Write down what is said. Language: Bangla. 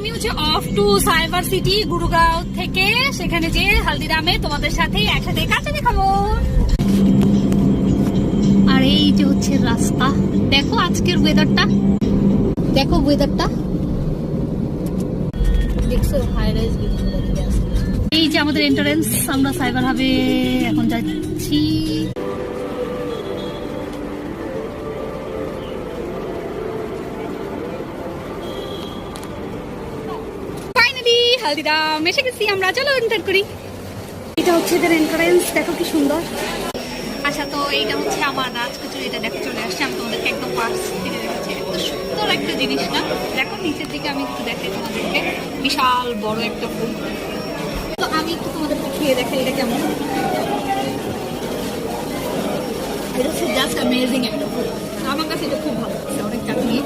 আমি হচ্ছে অফ টু সাইবার সিটি গুরুগাঁও থেকে, সেখানে যে হালদিরামে তোমাদের সাথে একসাথে কাঁচালি খাবো। আর এই যে হচ্ছে রাস্তা, দেখো আজকের ওয়েদারটা, দেখো ওয়েদারটা দেখছো, হাই রাইজ। এই যে আমাদের এন্ট্রান্স, আমরা সাইবার হাবে এখন যাচ্ছি। ফাইনালি হালদিরাম এসে গেছি আমরা, চলো এন্টার করি। এটা হচ্ছে এদের এন্ট্রান্স, দেখো কি সুন্দর। আচ্ছা, তো এইটা হচ্ছে আমার রাজকচুরি, এটা দেখো চলে আসছে। আমি তোমাদেরকে একদম পার্স থেকে দেখাচ্ছি, এত সুন্দর একটা জিনিস না। দেখো নিচের দিকে আমি একটু দেখাই তোমাদেরকে, বিশাল বড় একটা ফুল। তো আমি একটু তোমাদেরকে খেয়ে দেখাই এটা কেমন। এটা হচ্ছে জাস্ট অ্যামেজিং একটা ফুল, আমার কাছে এটা খুব ভালো লাগছে, অনেক চাটনি।